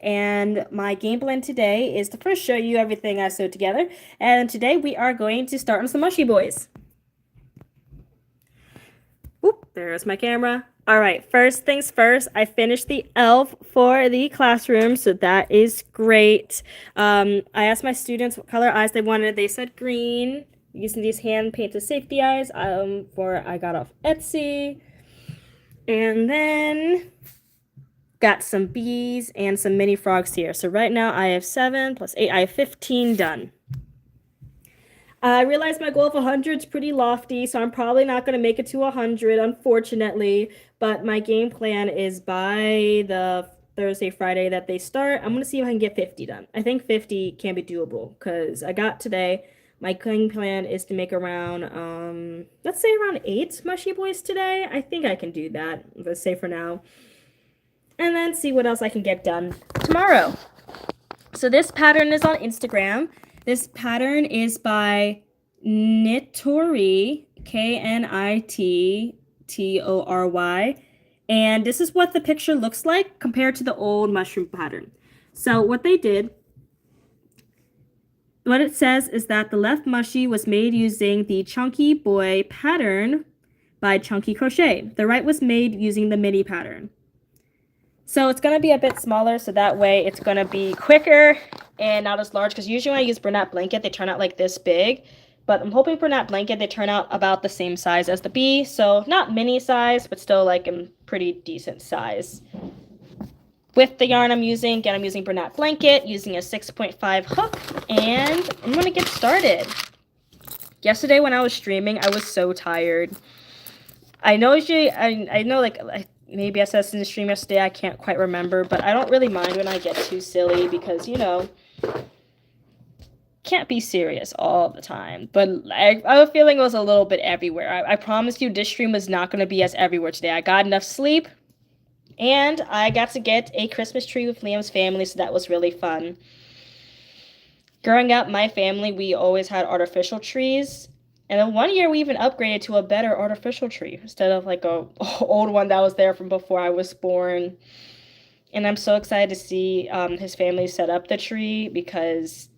and my game plan today is to first show you everything I sewed together, and today we are going to start on some Mushy Boys. Oop, there's my camera. All right, first things first, I finished the elf for the classroom, so that is great. I asked my students what color eyes they wanted. They said green, using these hand-painted safety eyes I got off Etsy. And then got some bees and some mini frogs here. So right now I have 7 plus 8, I have 15 done. I realize my goal of 100 is pretty lofty, so I'm probably not going to make it to 100, unfortunately. But my game plan is by the Thursday, Friday that they start, I'm going to see if I can get 50 done. I think 50 can be doable because I got today. My game plan is to make around, let's say around 8 Mushy Boys today. I think I can do that, let's say for now. And then see what else I can get done tomorrow. So this pattern is on Instagram. This pattern is by Knitory, Knittory. And this is what the picture looks like compared to the old mushroom pattern. So what they did, what it says is that the left mushy was made using the Chunky Boy pattern by Chunky Crochet. The right was made using the mini pattern. So it's going to be a bit smaller, so that way it's going to be quicker and not as large, because usually when I use Bernat Blanket, they turn out like this big. But I'm hoping Bernat Blanket, they turn out about the same size as the bee. So not mini size, but still like a pretty decent size. With the yarn I'm using, again, I'm using Bernat Blanket, using a 6.5 hook, and I'm going to get started. Yesterday when I was streaming, I was so tired. I know maybe I said this in the stream yesterday, I can't quite remember, but I don't really mind when I get too silly because, you know, can't be serious all the time. But I have a feeling it was a little bit everywhere. I promise you this stream was not going to be as everywhere today. I got enough sleep. And I got to get a Christmas tree with Liam's family, so that was really fun. Growing up, my family, we always had artificial trees. And then one year we even upgraded to a better artificial tree instead of like a old one that was there from before I was born. And I'm so excited to see his family set up the tree because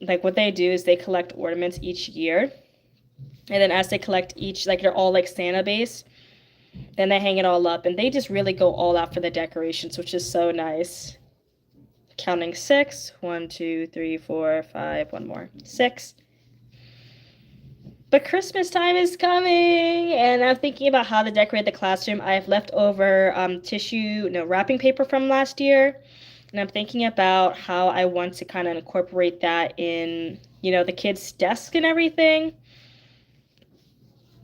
like what they do is they collect ornaments each year. And then as they collect each, like they're all like Santa based. Then they hang it all up, and they just really go all out for the decorations, which is so nice. Counting 6. 1, 2, 3, 4, 5. One more. 6. But Christmas time is coming, and I'm thinking about how to decorate the classroom. I have leftover wrapping paper from last year, and I'm thinking about how I want to kind of incorporate that in, the kids' desk and everything.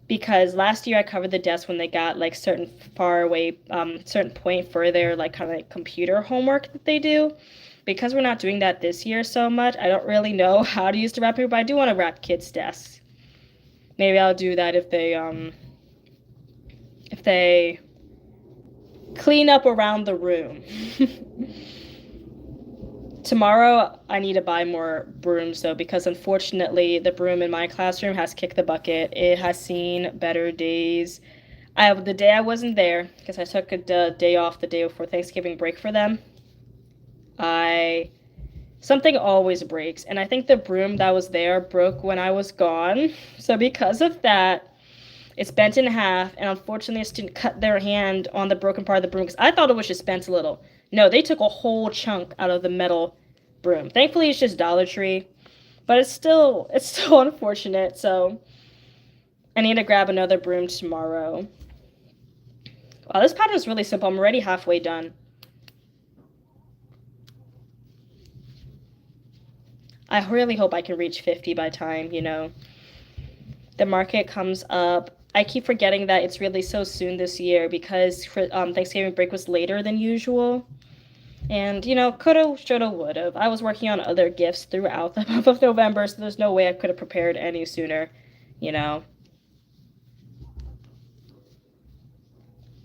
Because last year I covered the desk when they got like certain point for their like kind of like computer homework that they do. Because we're not doing that this year so much, I don't really know how to use the wrap paper, but I do want to wrap kids' desks. Maybe I'll do that if they clean up around the room. Tomorrow, I need to buy more brooms, though, because unfortunately, the broom in my classroom has kicked the bucket. It has seen better days. The day I wasn't there, because I took a day off the day before Thanksgiving break for them, something always breaks, and I think the broom that was there broke when I was gone. So because of that, it's bent in half, and unfortunately, a student cut their hand on the broken part of the broom, because I thought it was just bent a little. No, they took a whole chunk out of the metal broom. Thankfully, it's just Dollar Tree, but it's still unfortunate, so I need to grab another broom tomorrow. Wow, this pattern is really simple. I'm already halfway done. I really hope I can reach 50 by time, the market comes up. I keep forgetting that it's really so soon this year because Thanksgiving break was later than usual. And, coulda, shoulda, woulda. I was working on other gifts throughout the month of November, so there's no way I could have prepared any sooner,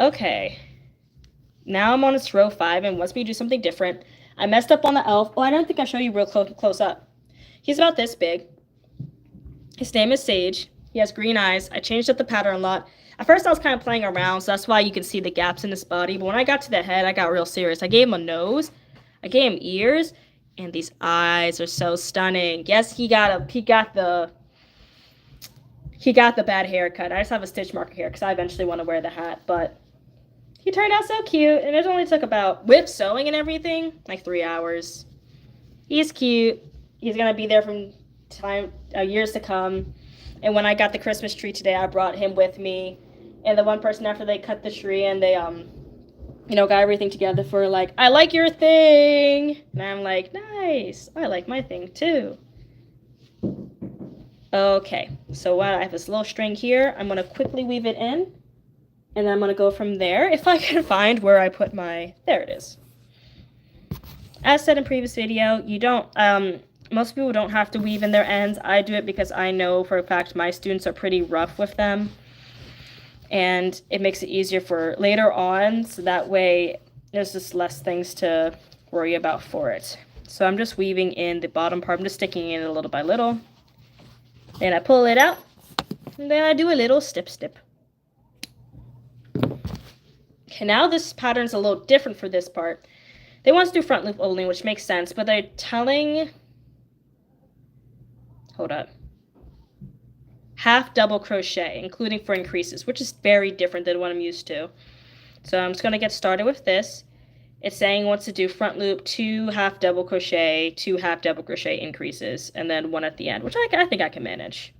Okay. Now I'm on this row 5, and wants me to do something different. I messed up on the elf. Oh, I don't think I show you real close up. He's about this big. His name is Sage. He has green eyes. I changed up the pattern a lot. At first, I was kind of playing around, so that's why you can see the gaps in his body. But when I got to the head, I got real serious. I gave him a nose. I gave him ears, and these eyes are so stunning. Yes, he got the bad haircut. I just have a stitch marker here because I eventually want to wear the hat, but he turned out so cute, and it only took about, with sewing and everything, like 3 hours. He's cute. He's gonna be there from years to come. And when I got the Christmas tree today, I brought him with me. And the one person, after they cut the tree and they got everything together for, like, I like your thing. And I'm like, nice. I like my thing too. Okay, so what, I have this little string here. I'm gonna quickly weave it in. And then I'm gonna go from there. If I can find where I put my, there it is. As said in previous video, you don't, most people don't have to weave in their ends. I do it because I know for a fact my students are pretty rough with them. And it makes it easier for later on, so that way there's just less things to worry about for it. So I'm just weaving in the bottom part. I'm just sticking in it little by little. Then I pull it out, and then I do a little snip. Okay, now this pattern's a little different for this part. They want us to do front loop only, which makes sense, but they're telling, hold up, half double crochet, including for increases, which is very different than what I'm used to. So I'm just going to get started with this. It's saying it wants to do front loop, 2 half double crochet, 2 half double crochet increases, and then 1 at the end, which I think I can manage.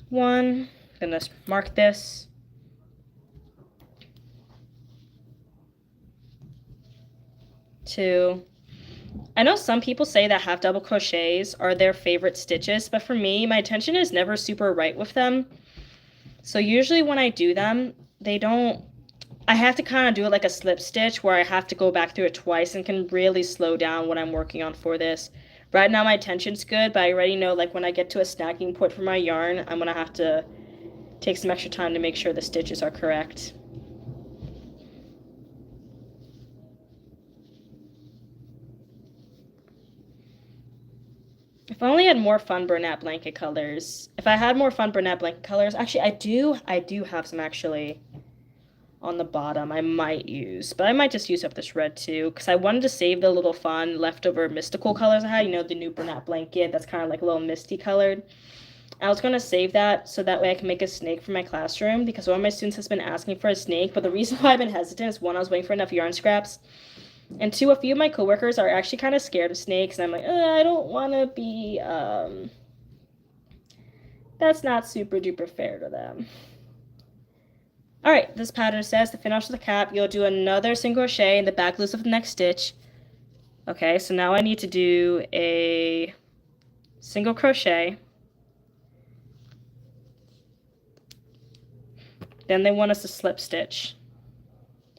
1, I'm going to mark this. 2. I know some people say that half double crochets are their favorite stitches, but for me, my tension is never super right with them. So usually when I do them, I have to kind of do it like a slip stitch where I have to go back through it twice and can really slow down what I'm working on for this. Right now my tension's good, but I already know, like, when I get to a snagging point for my yarn, I'm gonna have to take some extra time to make sure the stitches are correct. If I only had more fun Bernat blanket colors. If I had more fun Bernat blanket colors, actually I do have some actually on the bottom I might use, but I might just use up this red too, because I wanted to save the little fun leftover mystical colors I had, the new Bernat blanket that's kind of like a little misty colored. I was going to save that so that way I can make a snake for my classroom, because one of my students has been asking for a snake, but the reason why I've been hesitant is, 1, I was waiting for enough yarn scraps, and 2, a few of my coworkers are actually kind of scared of snakes, and I'm like, I don't want to be, that's not super duper fair to them. Alright, this pattern says to finish the cap, you'll do another single crochet in the back loops of the next stitch. Okay, so now I need to do a single crochet. Then they want us to slip stitch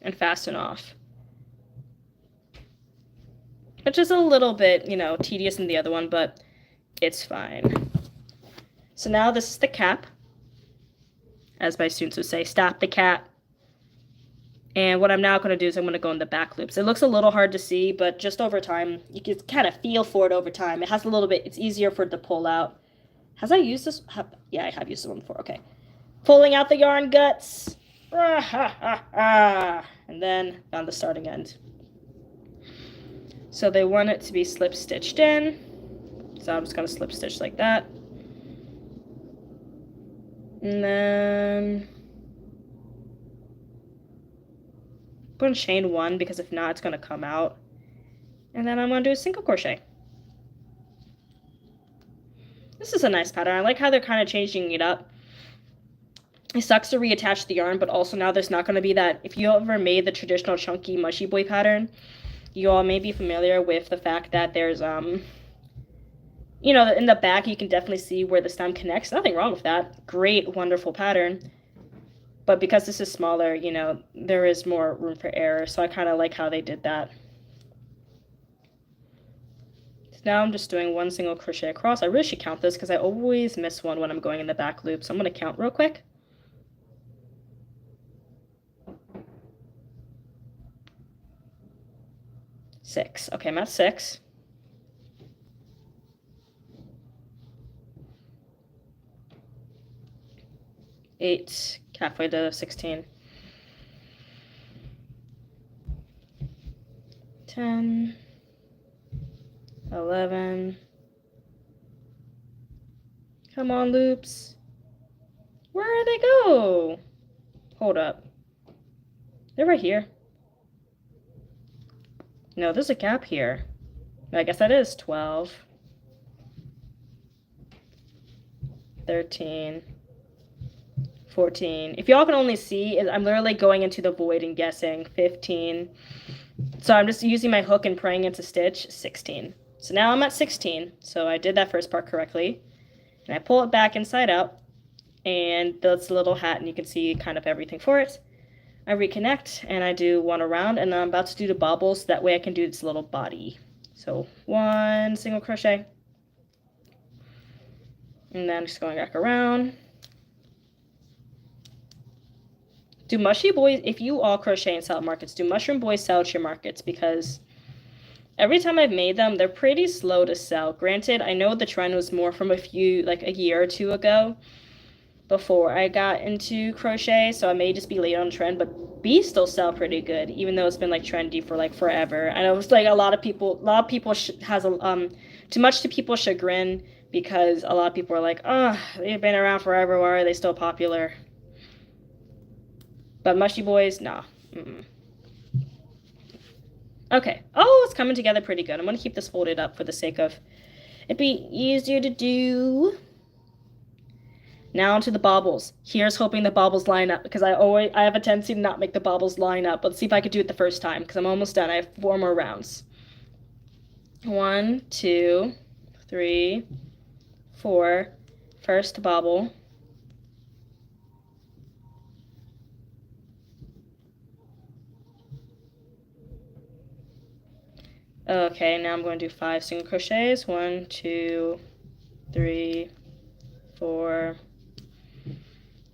and fasten off, which is a little bit, tedious than the other one, but it's fine. So now this is the cap. As my students would say, stop the cap. And what I'm now going to do is I'm going to go in the back loops. It looks a little hard to see, but just over time, you can kind of feel for it over time. It has a little bit, it's easier for it to pull out. Has I used this? Yeah, I have used this one before. Okay. Pulling out the yarn guts. And then on the starting end. So they want it to be slip stitched in. So I'm just going to slip stitch like that. And then I'm going to chain 1, because if not, it's going to come out. And then I'm going to do a single crochet. This is a nice pattern. I like how they're kind of changing it up. It sucks to reattach the yarn, but also now there's not going to be that, if you ever made the traditional chunky mushy boy pattern, you all may be familiar with the fact that there's, in the back, you can definitely see where the stem connects. Nothing wrong with that. Great, wonderful pattern. But because this is smaller, there is more room for error. So I kind of like how they did that. So now I'm just doing 1 single crochet across. I really should count this because I always miss one when I'm going in the back loop. So I'm going to count real quick. Six. Okay, I'm at 6. Eight, halfway to 16. 10, 11. Come on, loops. Where did they go? Hold up. They're right here. No, there's a gap here. I guess that is 12. 13. 14. If y'all can only see, I'm literally going into the void and guessing. 15. So I'm just using my hook and praying into stitch. 16. So now I'm at 16. So I did that first part correctly. And I pull it back inside out. And that's a little hat, and you can see kind of everything for it. I reconnect, and I do one around, and I'm about to do the bobbles. That way I can do this little body. So 1 single crochet. And then just going back around. Do Mushy Boys, if you all crochet and sell at markets, do Mushroom Boys sell at your markets? Because every time I've made them, they're pretty slow to sell. Granted, I know the trend was more from a year or two ago before I got into crochet, so I may just be late on trend, but bees still sell pretty good, even though it's been like trendy for like forever. I know it's like a lot of people has a too much to people's chagrin, because a lot of people are like, oh, they've been around forever, why are they still popular? But Mushy Boys, nah. Okay. Oh, it's coming together pretty good. I'm going to keep this folded up for the sake of it be easier to do. Now onto the bobbles. Here's hoping the bobbles line up, because I have a tendency to not make the bobbles line up. Let's see if I could do it the first time, because I'm almost done. I have 4 more rounds. 1, 2, 3, 4. First bobble. Okay, now I'm going to do 5 single crochets. 1, 2, 3, 4,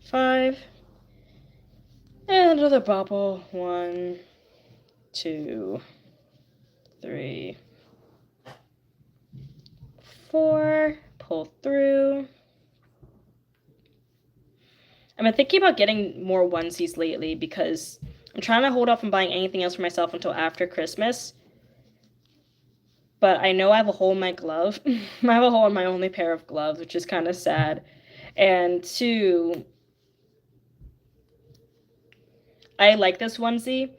5. And another bobble. 1, 2, 3, 4. Pull through. I've been thinking about getting more onesies lately, because I'm trying to hold off on buying anything else for myself until after Christmas. But I know I have a hole in my glove. I have a hole in my only pair of gloves, which is kind of sad. And 2, I like this onesie.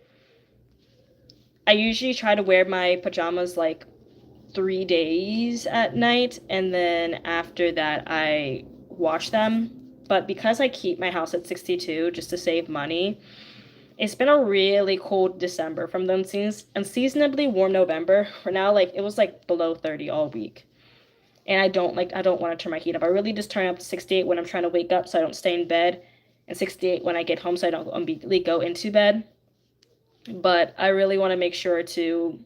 I usually try to wear my pajamas like 3 days at night, and then after that I wash them. But because I keep my house at 62 just to save money, it's been a really cold December from the unseasonably warm November. For now, like, it was like below 30 all week. And I don't want to turn my heat up. I really just turn up to 68 when I'm trying to wake up so I don't stay in bed, and 68 when I get home so I don't immediately go into bed. But I really want to make sure to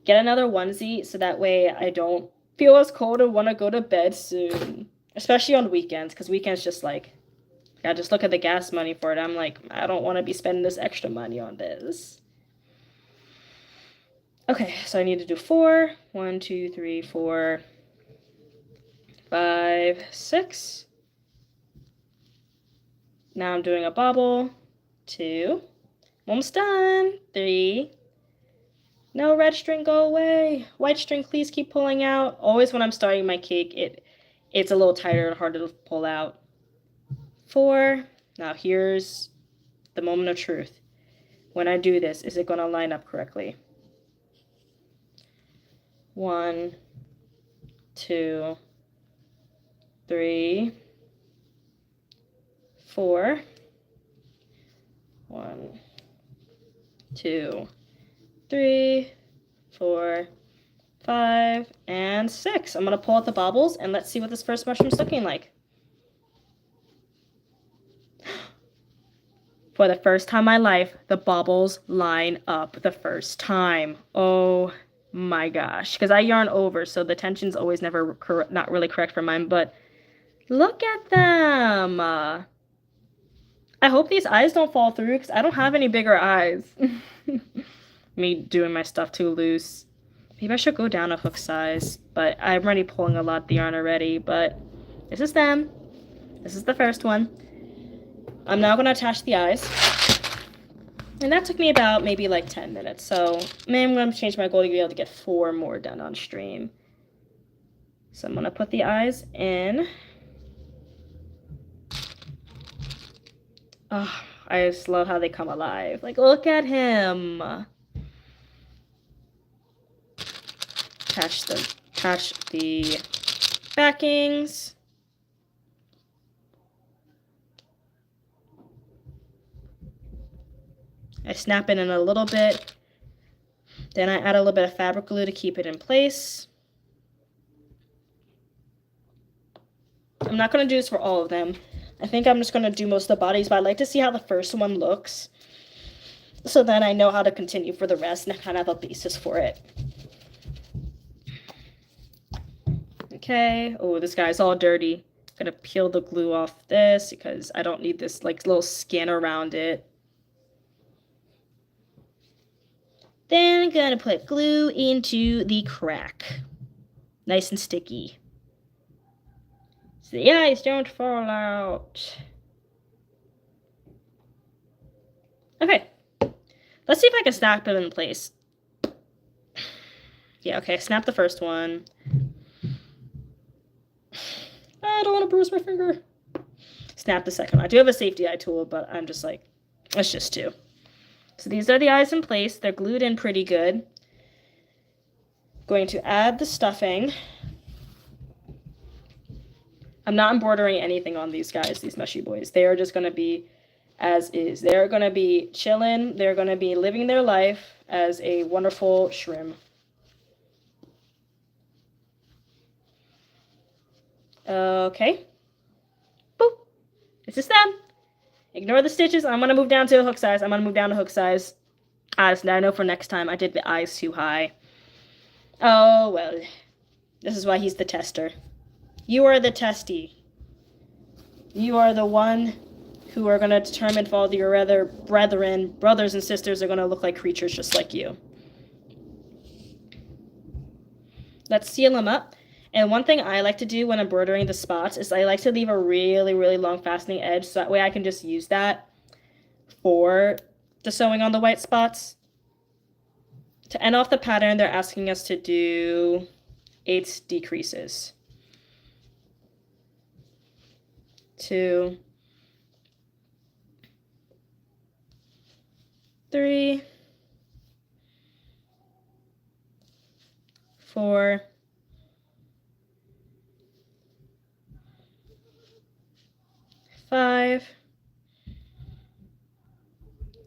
get another onesie so that way I don't feel as cold and want to go to bed soon. Especially on weekends, because weekends just like, I just look at the gas money for it. I'm like, I don't want to be spending this extra money on this. Okay, so I need to do 4. 1, 2, 3, 4, 5, 6. Now I'm doing a bobble. 2. Almost done. 3. No, red string, go away. White string, please keep pulling out. Always when I'm starting my cake, it's a little tighter and harder to pull out. 4. Now here's the moment of truth. When I do this, is it going to line up correctly? 1, 2, 3, 4. 1, 2, 3, 4, 5, and 6. I'm going to pull out the bobbles, and let's see what this first mushroom's looking like. For the first time in my life, the bobbles line up the first time. Oh my gosh. Because I yarn over, so the tension's always not really correct for mine, but look at them. I hope these eyes don't fall through, because I don't have any bigger eyes. Me doing my stuff too loose. Maybe I should go down a hook size, but I'm already pulling a lot of the yarn already, but this is them. This is the first one. I'm now going to attach the eyes. And that took me about maybe like 10 minutes. So maybe I'm going to change my goal to be able to get 4 more done on stream. So I'm going to put the eyes in. Oh, I just love how they come alive. Like, look at him. Attach the backings. I snap it in a little bit. Then I add a little bit of fabric glue to keep it in place. I'm not going to do this for all of them. I think I'm just going to do most of the bodies, but I like to see how the first one looks. So then I know how to continue for the rest and I kind of have a basis for it. Okay. Oh, this guy's all dirty. I'm going to peel the glue off this because I don't need this like little skin around it. Then I'm going to put glue into the crack. Nice and sticky. So the eyes don't fall out. Okay. Let's see if I can snap it in place. Yeah, okay. Snap the first one. I don't want to bruise my finger. Snap the second one. I do have a safety eye tool, but I'm just like, it's just 2. So these are the eyes in place. They're glued in pretty good. Going to add the stuffing. I'm not embroidering anything on these guys, these mushy boys. They are just going to be as is. They're going to be chilling. They're going to be living their life as a wonderful shrimp. Okay. Boop. This is them. Ignore the stitches. I'm going to move down to a hook size. I'm going to move down to hook size. I know for next time I did the eyes too high. Oh, well. This is why he's the tester. You are the testy. You are the one who are going to determine if all your other brothers and sisters are going to look like creatures just like you. Let's seal them up. And one thing I like to do when embroidering the spots is I like to leave a really, really long fastening edge so that way I can just use that for the sewing on the white spots. To end off the pattern, they're asking us to do 8 decreases. 2, 3, 4, 5.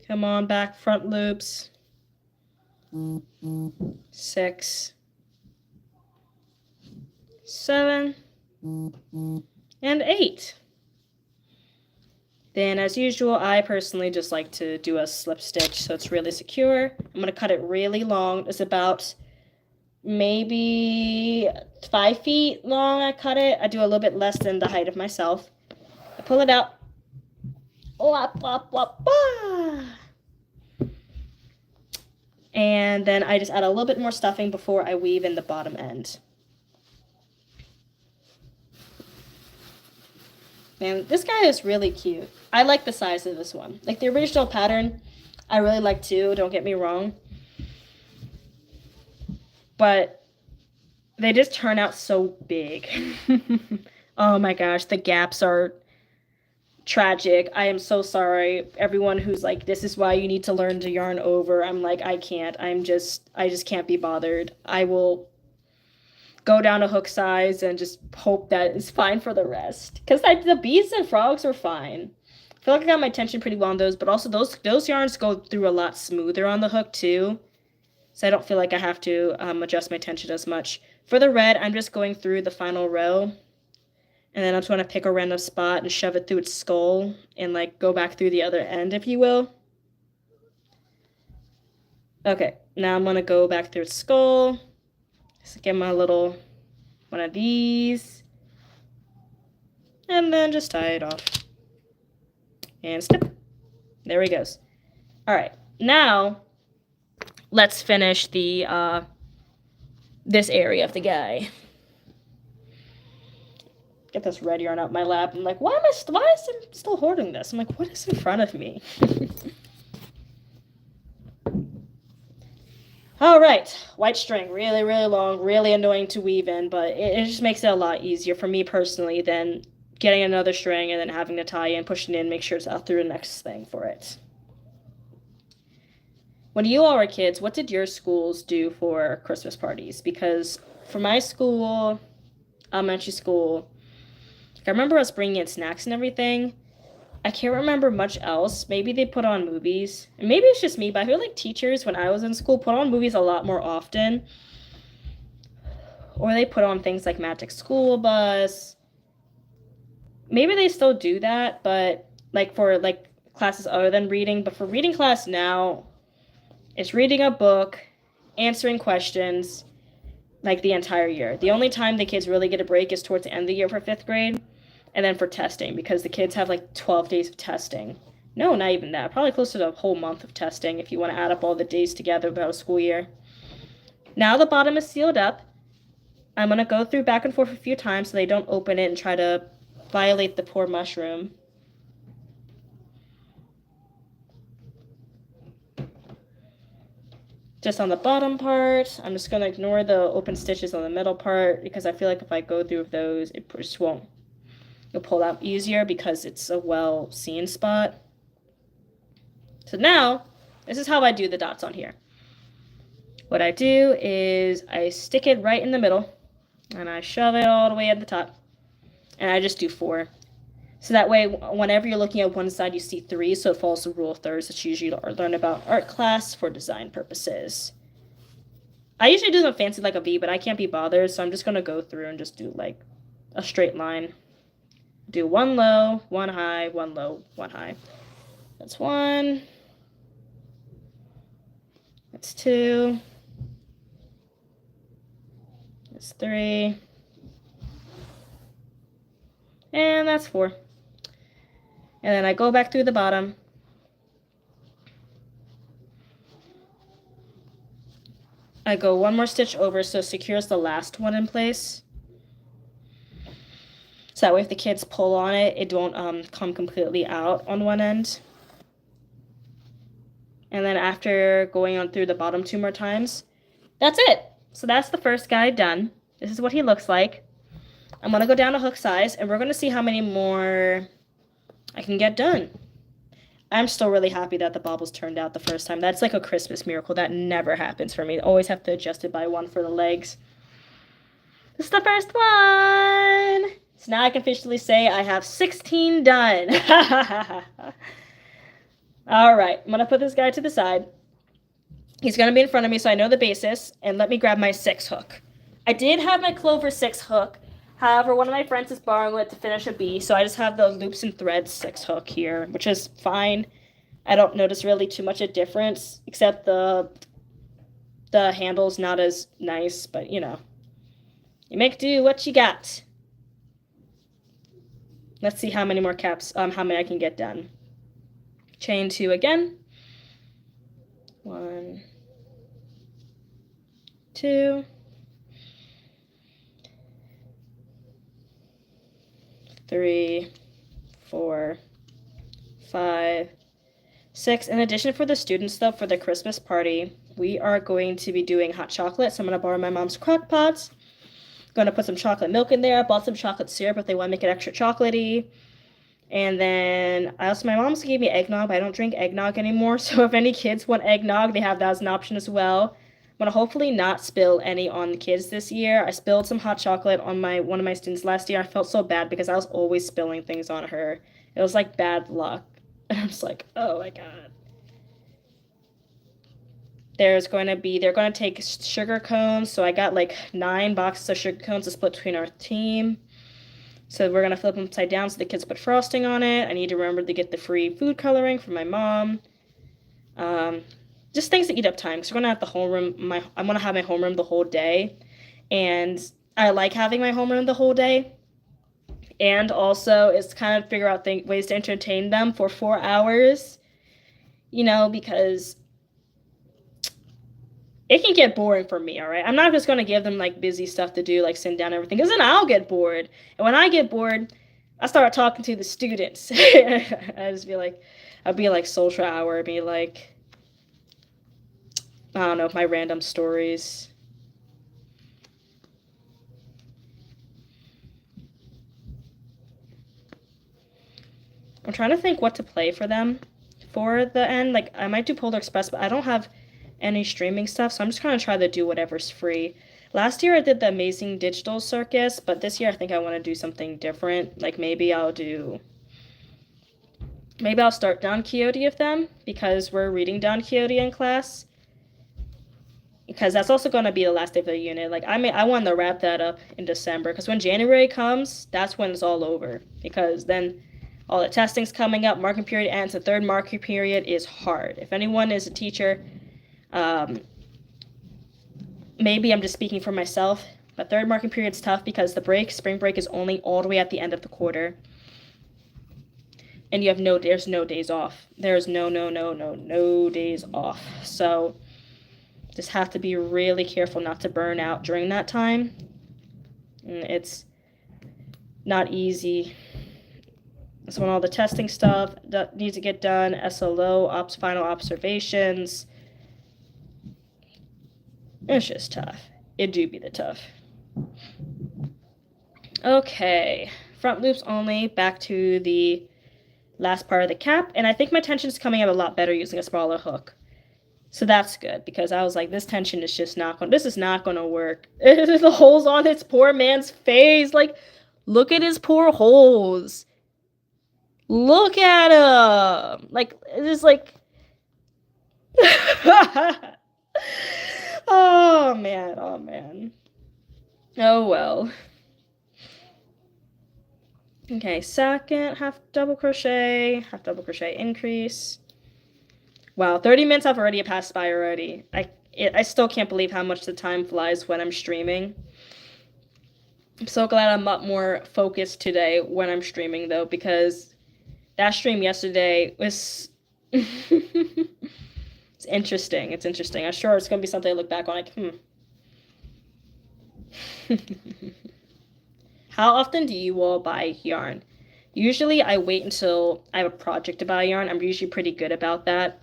Come on, back front loops. 6, 7, and 8. Then, as usual, I personally just like to do a slip stitch so it's really secure. I'm going to cut it really long. It's about maybe 5 feet long I cut it. I do a little bit less than the height of myself. I pull it out. Wop, wop, wop, wah. And then I just add a little bit more stuffing before I weave in the bottom end. Man, this guy is really cute. I like the size of this one. Like the original pattern, I really like too, don't get me wrong. But they just turn out so big. Oh my gosh, the gaps are tragic. I am so sorry. Everyone who's like, this is why you need to learn to yarn over. I'm like, I can't. I just can't be bothered. I will go down a hook size and just hope that it's fine for the rest. Because the beads and frogs are fine. I feel like I got my tension pretty well on those, but also those yarns go through a lot smoother on the hook too. So I don't feel like I have to adjust my tension as much. For the red, I'm just going through the final row. And then I'm just going to pick a random spot and shove it through its skull and like go back through the other end, if you will. Okay, now I'm going to go back through its skull. Just get my little one of these. And then just tie it off. And snip. There he goes. All right, now let's finish the this area of the guy. Get this red yarn out my lap. I'm like, why is it still hoarding this? I'm like, what is in front of me? All right, white string, really, really long, really annoying to weave in, but it just makes it a lot easier for me personally than getting another string and then having to tie in, pushing in, make sure it's out through the next thing for it. When you all were kids, what did your schools do for Christmas parties? Because for my school, elementary school, I remember us bringing in snacks and everything. I can't remember much else. Maybe they put on movies. And maybe it's just me, but I feel like teachers, when I was in school, put on movies a lot more often. Or they put on things like Magic School Bus. Maybe they still do that, but like for like classes other than reading. But for reading class now, it's reading a book, answering questions, like the entire year. The only time the kids really get a break is towards the end of the year for 5th grade. And then for testing, because the kids have like 12 days of testing. No, not even that. Probably close to a whole month of testing if you want to add up all the days together about a school year. Now the bottom is sealed up. I'm going to go through back and forth a few times so they don't open it and try to violate the poor mushroom. Just on the bottom part, I'm just going to ignore the open stitches on the middle part because I feel like if I go through those, it just won't. You'll pull out easier because it's a well-seen spot. So now, this is how I do the dots on here. What I do is I stick it right in the middle, and I shove it all the way at the top, and I just do 4. So that way, whenever you're looking at one side, you see 3, so it follows the rule of thirds that you usually learn about art class for design purposes. I usually do them fancy like a V, but I can't be bothered, so I'm just going to go through and just do like a straight line. Do 1 low, 1 high, 1 low, 1 high. That's 1. That's 2. That's 3. And that's 4. And then I go back through the bottom. I go 1 more stitch over so it secures the last one in place. So that way if the kids pull on it, it won't come completely out on one end. And then after going on through the bottom 2 more times, that's it. So that's the first guy done. This is what he looks like. I'm going to go down to hook size, and we're going to see how many more I can get done. I'm still really happy that the baubles turned out the first time. That's like a Christmas miracle. That never happens for me. I always have to adjust it by 1 for the legs. This is the first one. So now I can officially say I have 16 done. All right, I'm going to put this guy to the side. He's going to be in front of me so I know the basis. And let me grab my 6 hook. I did have my Clover 6 hook. However, one of my friends is borrowing it to finish a B, so I just have the loops and threads 6 hook here, which is fine. I don't notice really too much a difference, except the handle's not as nice, but you know. You make do what you got. Let's see how many more caps, how many I can get done. Chain 2 again. 1, 2, 3, 4, 5, 6. In addition, for the students though, for the Christmas party, we are going to be doing hot chocolate. So I'm going to borrow my mom's crock pots. Going to put some chocolate milk in there. I bought some chocolate syrup if they want to make it extra chocolatey. And then my mom also gave me eggnog, but I don't drink eggnog anymore. So if any kids want eggnog, they have that as an option as well. I'm going to hopefully not spill any on the kids this year. I spilled some hot chocolate on one of my students last year. I felt so bad because I was always spilling things on her. It was like bad luck. And I'm just like, oh my God. They're going to take sugar cones. So I got like 9 boxes of sugar cones to split between our team. So we're going to flip them upside down so the kids put frosting on it. I need to remember to get the free food coloring from my mom. Just things to eat up time. Because we're going to have the homeroom. I'm going to have my homeroom the whole day. And I like having my homeroom the whole day. And also it's kind of figure out ways to entertain them for 4 hours. You know, because it can get boring for me, all right? I'm not just going to give them, like, busy stuff to do, like, sit down and everything, because then I'll get bored. And when I get bored, I start talking to the students. I'll be like, social hour, be like, I don't know, my random stories. I'm trying to think what to play for them for the end. Like, I might do Polar Express, but I don't have any streaming stuff, so I'm just gonna try to do whatever's free. Last year I did the Amazing Digital Circus, but this year I think I want to do something different. Like, maybe I'll start Don Quixote of them, because we're reading Don Quixote in class. Because that's also gonna be the last day of the unit. Like, I want to wrap that up in December, because when January comes, that's when it's all over. Because then all the testing's coming up, marking period ends, the third marking period is hard. If anyone is a teacher, maybe I'm just speaking for myself, but third marking period's tough because spring break is only all the way at the end of the quarter. And there's no days off. There's no days off. So just have to be really careful not to burn out during that time. It's not easy. So when all the testing stuff that needs to get done, SLO, final observations, it's just tough. It do be the tough. Okay, front loops only, back to the last part of the cap, and I think my tension is coming out a lot better using a smaller hook. So that's good, because I was like, this tension is just this is not gonna work. The holes on its poor man's face, like, look at his poor holes. Look at him. Like, it's just like, oh man, oh man. Oh well. Okay, second half double crochet increase. Wow, 30 minutes have already passed by already. I still can't believe how much the time flies when I'm streaming. I'm so glad I'm up more focused today when I'm streaming, though, because that stream yesterday was it's interesting. It's interesting. I'm sure it's gonna be something I look back on like, How often do you all buy yarn? Usually I wait until I have a project to buy yarn. I'm usually pretty good about that.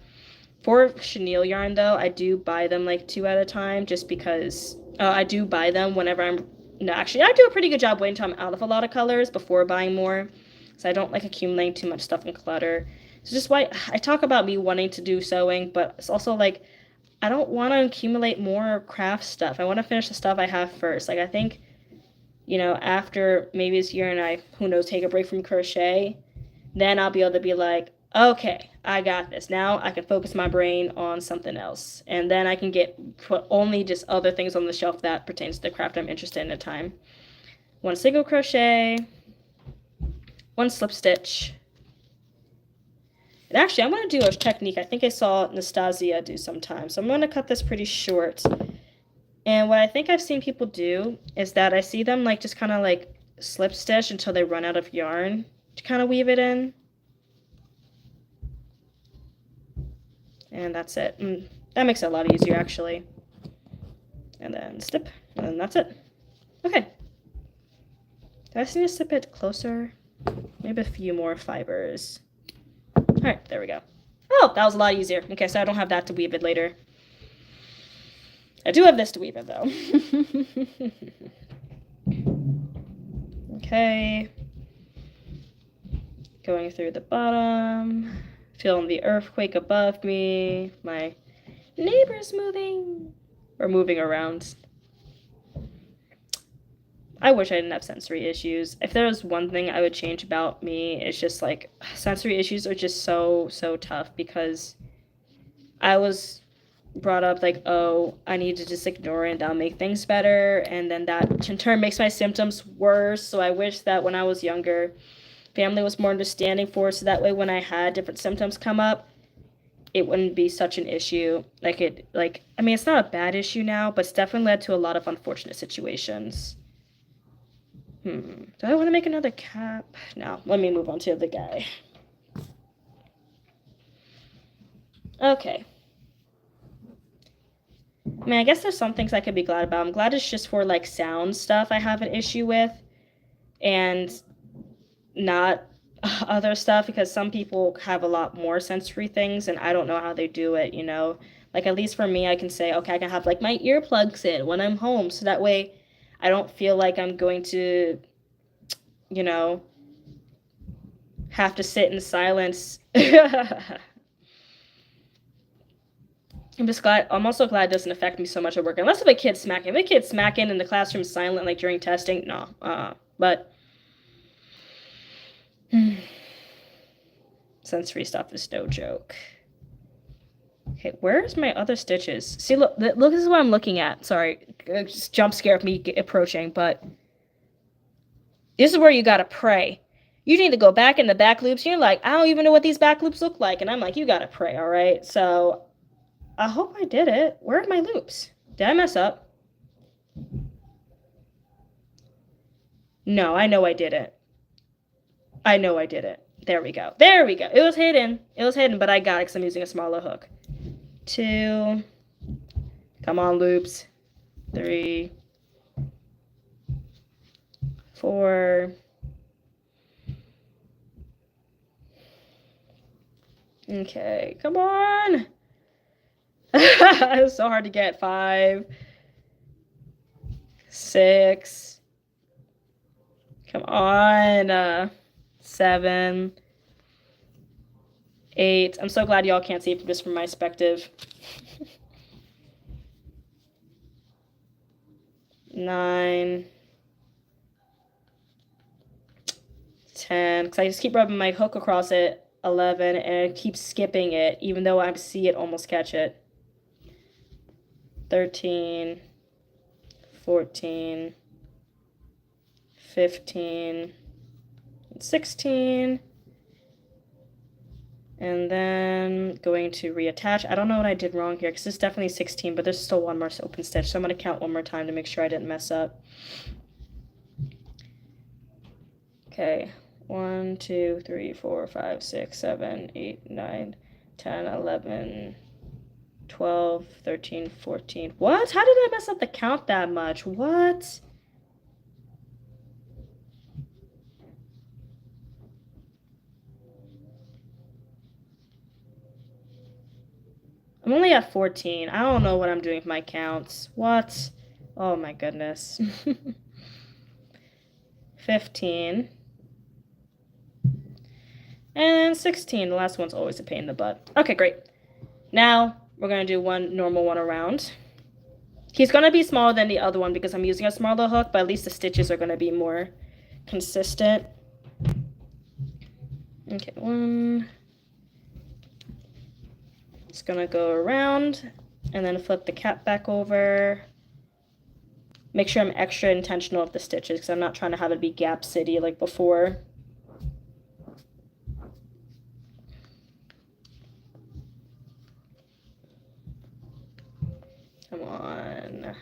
For chenille yarn, though, I do buy them like 2 at a time, just because I do buy them whenever no, actually, I do a pretty good job waiting until I'm out of a lot of colors before buying more, so I don't like accumulating too much stuff and clutter. So just why I talk about me wanting to do sewing, but it's also like I don't want to accumulate more craft stuff. I want to finish the stuff I have first. Like, I think, after maybe this year and I, who knows, take a break from crochet, then I'll be able to be like, okay, I got this. Now I can focus my brain on something else. And then I can put only just other things on the shelf that pertains to the craft I'm interested in at a time. 1 single crochet, 1 slip stitch. And actually, I'm going to do a technique I think I saw Nastasia do sometimes. So I'm going to cut this pretty short. And what I think I've seen people do is that I see them like just kind of like slip stitch until they run out of yarn to kind of weave it in. And that's it. And that makes it a lot easier, actually. And then snip, and then that's it. Okay. Do I just need to snip it closer? Maybe a few more fibers. Alright, there we go. Oh, that was a lot easier. Okay, so I don't have that to weave it later. I do have this to weave it, though. Okay. Going through the bottom. Feeling the earthquake above me. My neighbor's moving. Or moving around. I wish I didn't have sensory issues. If there was one thing I would change about me, it's just like sensory issues are just so tough, because I was brought up like, oh, I need to just ignore it and that'll make things better, and then that in turn makes my symptoms worse. So I wish that when I was younger, family was more understanding for it, so that way when I had different symptoms come up, it wouldn't be such an issue. I mean, it's not a bad issue now, but it's definitely led to a lot of unfortunate situations. Do I want to make another cap? No, let me move on to the guy. Okay. I mean, I guess there's some things I could be glad about. I'm glad it's just for, like, sound stuff I have an issue with, and not other stuff, because some people have a lot more sensory things, and I don't know how they do it, Like, at least for me, I can say, okay, I can have like my earplugs in when I'm home. So that way I don't feel like I'm going to, you know, have to sit in silence. I'm also glad it doesn't affect me so much at work. Unless if a kid's smacking. If a kid's smacking in the classroom silent, like during testing, no. But sensory stuff is no joke. Okay, where's my other stitches? See, look, this is what I'm looking at. Sorry, just jump scare of me approaching, but this is where you gotta pray. You need to go back in the back loops. You're like, I don't even know what these back loops look like. And I'm like, you gotta pray, all right? So I hope I did it. Where are my loops? Did I mess up? No, I know I did it. I know I did it. There we go. There we go. It was hidden. It was hidden, but I got it because I'm using a smaller hook. 2. Come on, loops. 3. 4. Okay, come on. It's so hard to get. 5. 6. Come on. 7. 8. I'm so glad y'all can't see it just from my perspective. 9. 10. Because I just keep rubbing my hook across it. 11. And I keep skipping it, even though I see it almost catch it. 13. 14. 15. 16. And then going to reattach. I don't know what I did wrong here because it's definitely 16, but there's still one more open stitch. So I'm going to count one more time to make sure I didn't mess up. Okay. 1, 2, 3, 4, 5, 6, 7, 8, 9, 10, 11, 12, 13, 14. What? How did I mess up the count that much? What? I'm only at 14. I don't know what I'm doing with my counts. What? Oh my goodness. 15. And 16. The last one's always a pain in the butt. Okay, great. Now we're going to do one normal one around. He's going to be smaller than the other one because I'm using a smaller hook, but at least the stitches are going to be more consistent. Okay, 1. Just gonna go around and then flip the cap back over. Make sure I'm extra intentional with the stitches because I'm not trying to have it be Gap City like before. Come on.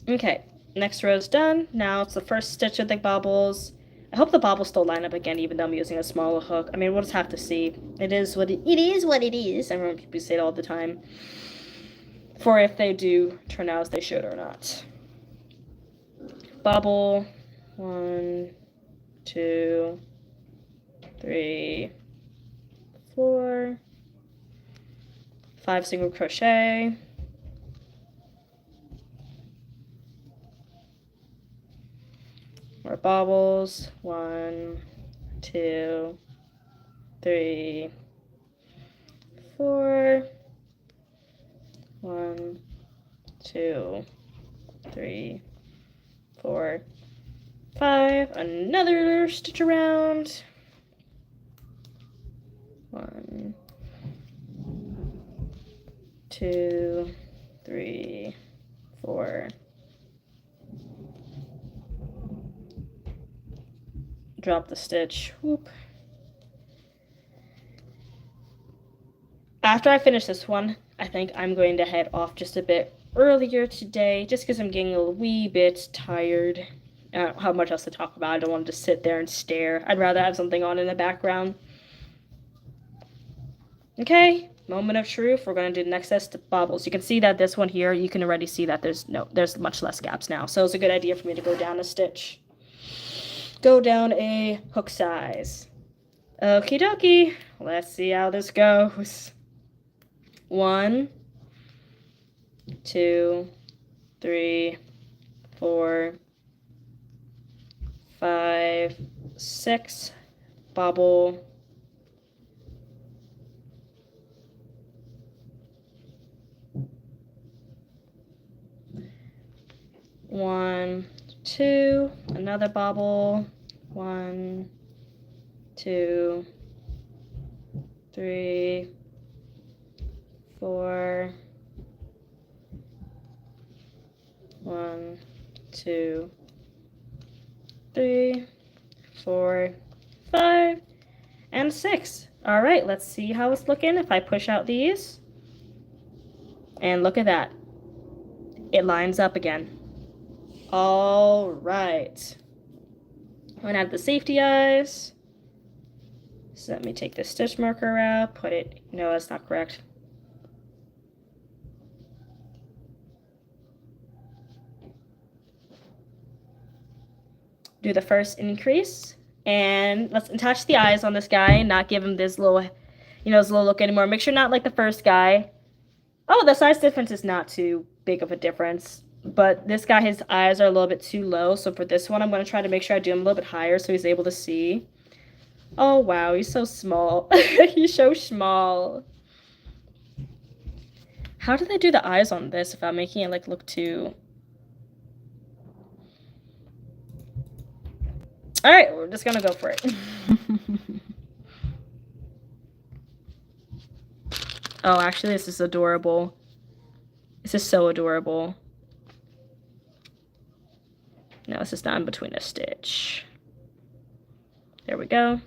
Okay. Next row is done. Now it's the first stitch of the bobbles. I hope the bobbles still line up again, even though I'm using a smaller hook. I mean, we'll just have to see. It is what it is. What it is. I remember people say it all the time. For if they do turn out as they should or not. Bobble. 1, 2, 3, 4, 5 single crochet. More bobbles. 1, 2, 3, 4. 1, 2, 3, 4, 5. Another stitch around. 1, 2, 3, 4. Drop the stitch. Whoop. After I finish this one, I think I'm going to head off just a bit earlier today, just because I'm getting a wee bit tired. I don't have much else to talk about. I don't want to just sit there and stare. I'd rather have something on in the background. Okay, moment of truth. We're going to do the next set of bobbles. You can see that this one here, you can already see that there's much less gaps now. So it's a good idea for me to go down a stitch. go down a hook size. Okie dokie. Let's see how this goes. 1, 2, 3, 4, 5, 6. Bobble. 1, 2. Another bobble. 1, 2, 3, 4. 1, 2, 3, 4, 5, and 6. All right, let's see how it's looking if I push out these. And look at that. It lines up again. All right. I'm gonna add the safety eyes. So let me take the stitch marker out, put it, no, that's not correct. Do the first increase, and let's attach the eyes on this guy and not give him this little, this little look anymore. Make sure not like the first guy. Oh, the size difference is not too big of a difference, but this guy, his eyes are a little bit too low, so for this one, I'm going to try to make sure I do him a little bit higher so he's able to see. Oh, wow, he's so small. He's so small. How did I do the eyes on this without making it, like, look too... All right, we're just gonna go for it. Oh, actually, this is adorable. This is so adorable. No, this is not in between a stitch. There we go.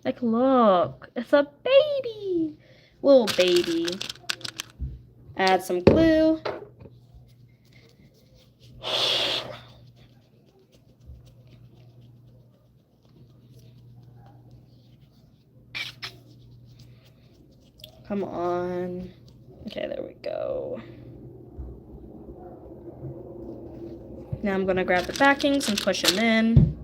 Like, look, it's a baby. Little baby. Add some glue. Come on. Okay, there we go. Now I'm going to grab the backings and push them in.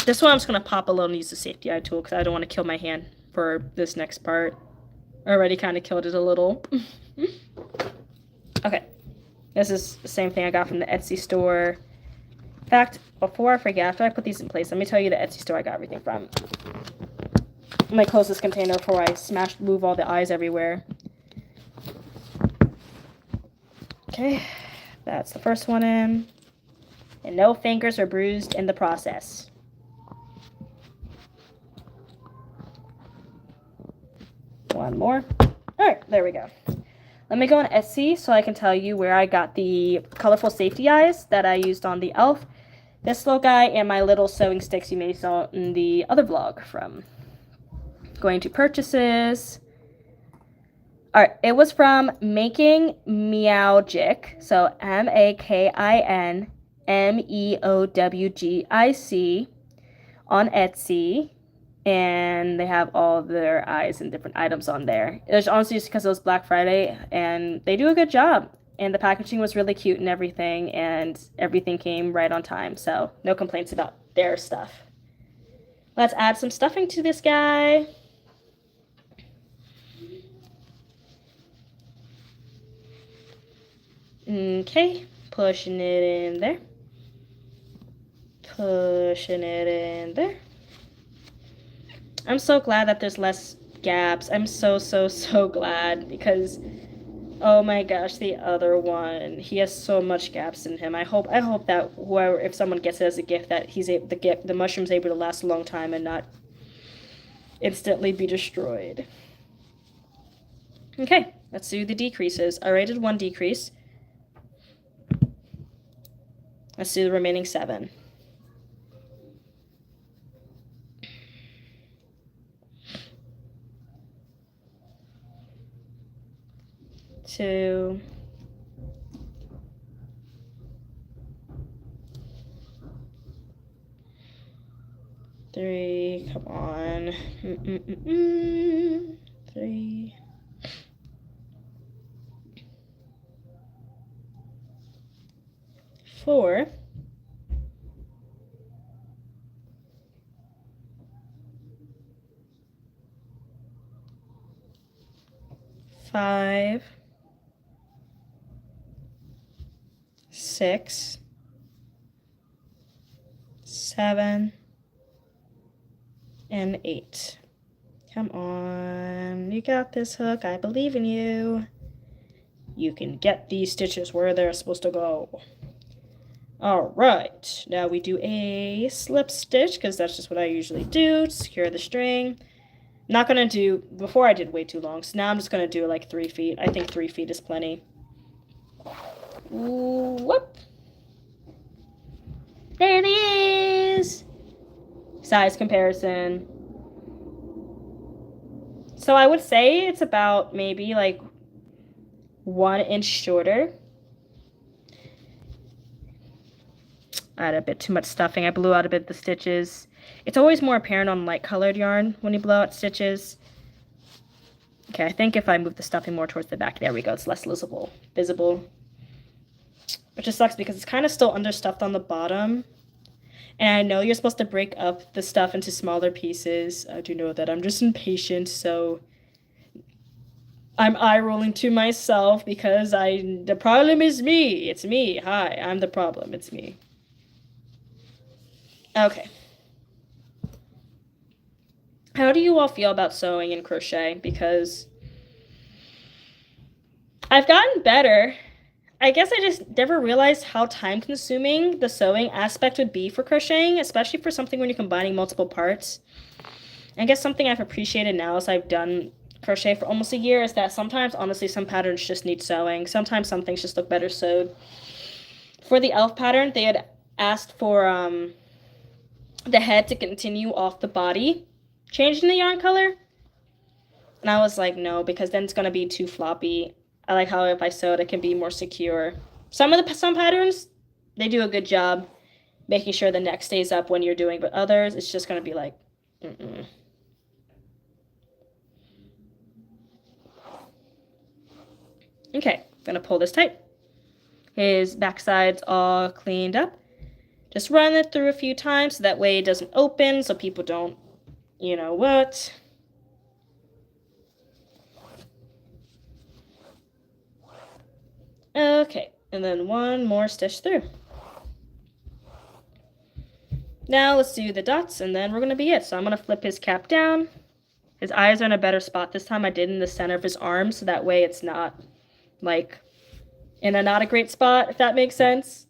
This one I'm just going to pop a little and use the safety eye tool because I don't want to kill my hand for this next part. I already kind of killed it a little. Okay. This is the same thing I got from the Etsy store. In fact, before I forget, after I put these in place, let me tell you the Etsy store I got everything from. I'm going to close this container before I move all the eyes everywhere. Okay, that's the first one in. And no fingers are bruised in the process. One more. Alright, there we go. Let me go on Etsy so I can tell you where I got the colorful safety eyes that I used on the elf. This little guy and my little sewing sticks you may saw in the other vlog from. Going to purchases. Alright, it was from Making Meowgic, so MakinMeowgic on Etsy, and they have all of their eyes and different items on there. It was honestly just because it was Black Friday, and they do a good job, and the packaging was really cute and everything came right on time, so no complaints about their stuff. Let's add some stuffing to this guy. Okay, pushing it in there. Pushing it in there. I'm so glad that there's less gaps. I'm so glad because, oh my gosh, the other one, he has so much gaps in him. I hope that whoever, if someone gets it as a gift, that the mushroom's able to last a long time and not instantly be destroyed. Okay, let's do the decreases. I already did one decrease. Let's do the remaining 7. Two. 3, come on. 3. 4, 5, 6, 7, and 8. Come on, you got this, Hook. I believe in you. You can get these stitches where they're supposed to go. All right, now we do a slip stitch because that's just what I usually do to secure the string. Not gonna do, before I did way too long, so now I'm just gonna do like 3 feet. I think 3 feet is plenty. Ooh, whoop. There it is. Size comparison. So I would say it's about maybe like 1 inch shorter. I had a bit too much stuffing. I blew out a bit of the stitches. It's always more apparent on light colored yarn when you blow out stitches. Okay, I think if I move the stuffing more towards the back, there we go. It's less visible. Which just sucks because it's kind of still understuffed on the bottom. And I know you're supposed to break up the stuff into smaller pieces. I do know that. I'm just impatient, so I'm eye-rolling to myself because the problem is me. It's me. Hi, I'm the problem. It's me. Okay. How do you all feel about sewing and crochet? Because I've gotten better. I guess I just never realized how time-consuming the sewing aspect would be for crocheting, especially for something when you're combining multiple parts. I guess something I've appreciated now as I've done crochet for almost a year is that sometimes, honestly, some patterns just need sewing. Sometimes some things just look better sewed. For the elf pattern, they had asked for the head to continue off the body, changing the yarn color. And I was like, no, because then it's going to be too floppy. I like how if I sew it, it can be more secure. Some patterns, they do a good job making sure the neck stays up when you're doing, but others, it's just going to be like, mm-mm. Okay, gonna pull this tight. His backside's all cleaned up. Just run it through a few times so that way it doesn't open, so people don't, you know what. Okay, and then one more stitch through. Now let's do the dots, and then we're gonna be it. So I'm gonna flip his cap down. His eyes are in a better spot this time. I did in the center of his arm, so that way it's not like in a not a great spot, if that makes sense.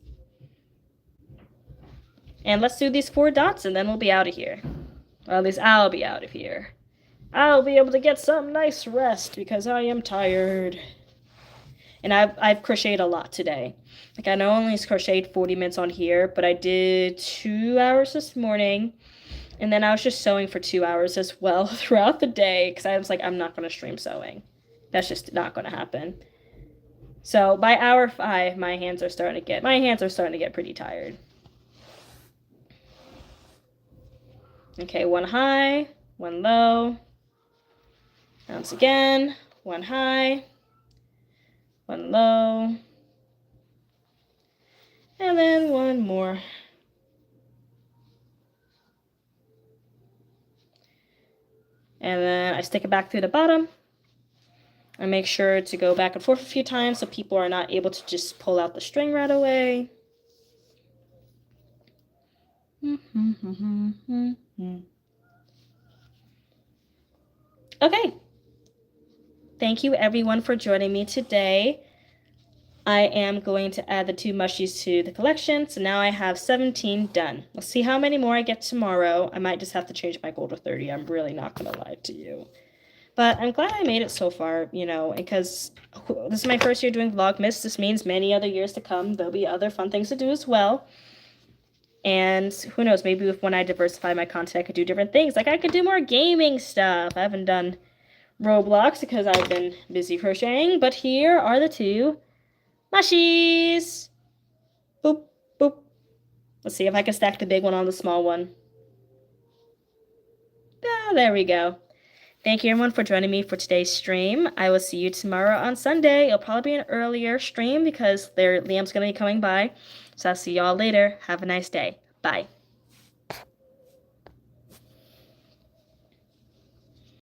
And let's do these 4 dots, and then we'll be out of here. Or at least I'll be out of here. I'll be able to get some nice rest because I am tired. And I've crocheted a lot today. Like, I know I only crocheted 40 minutes on here, but I did 2 hours this morning. And then I was just sewing for 2 hours as well throughout the day because I was like, I'm not going to stream sewing. That's just not going to happen. So by hour 5, my hands are starting to get pretty tired. Okay, 1 high, 1 low. Once again, 1 high, 1 low, and then 1 more. And then I stick it back through the bottom. I make sure to go back and forth a few times so people are not able to just pull out the string right away. Okay. Thank you everyone for joining me today. I am going to add the 2 mushies to the collection, so now I have 17 done. Let's see how many more I get tomorrow. I might just have to change my goal to 30. I'm really not going to lie to you. But I'm glad I made it so far, you know, because this is my first year doing Vlogmas. This means many other years to come, there'll be other fun things to do as well. And who knows, maybe when I diversify my content, I could do different things. Like, I could do more gaming stuff. I haven't done Roblox because I've been busy crocheting, but here are the 2 mushies. Boop, boop. Let's see if I can stack the big one on the small one. Ah, there we go. Thank you everyone for joining me for today's stream. I will see you tomorrow on Sunday. It'll probably be an earlier stream because Liam's going to be coming by. So I'll see y'all later. Have a nice day. Bye.